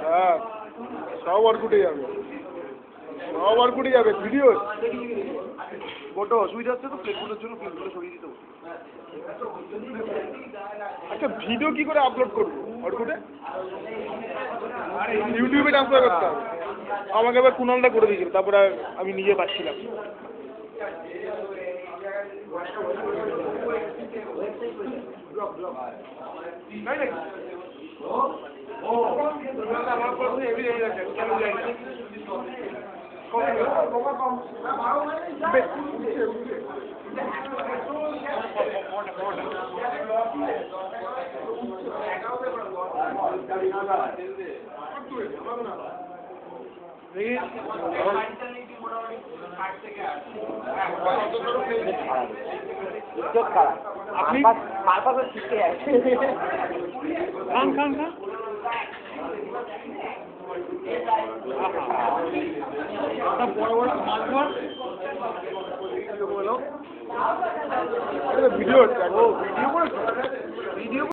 হ্যাঁ, সব অর্কুটে যাবে, সব অর্কুটে যাবে। ভিডিও বড় অসুবিধা হচ্ছে তো, প্লেটগুলোর জন্য প্লেটগুলো সরিয়ে দিতে হবে। আচ্ছা, ভিডিও কি করে আপলোড করবো অর্কুটে? ইউটিউবে ট্রান্সফার করতে হবে। আমাকে এবার কুনালটা করে দিয়েছিল, তারপরে আমি নিজে পাচ্ছিলাম। আপনি খান খান খান। বড় বড় মাছ ধর ভিডিও হচ্ছে, ভিডিও করে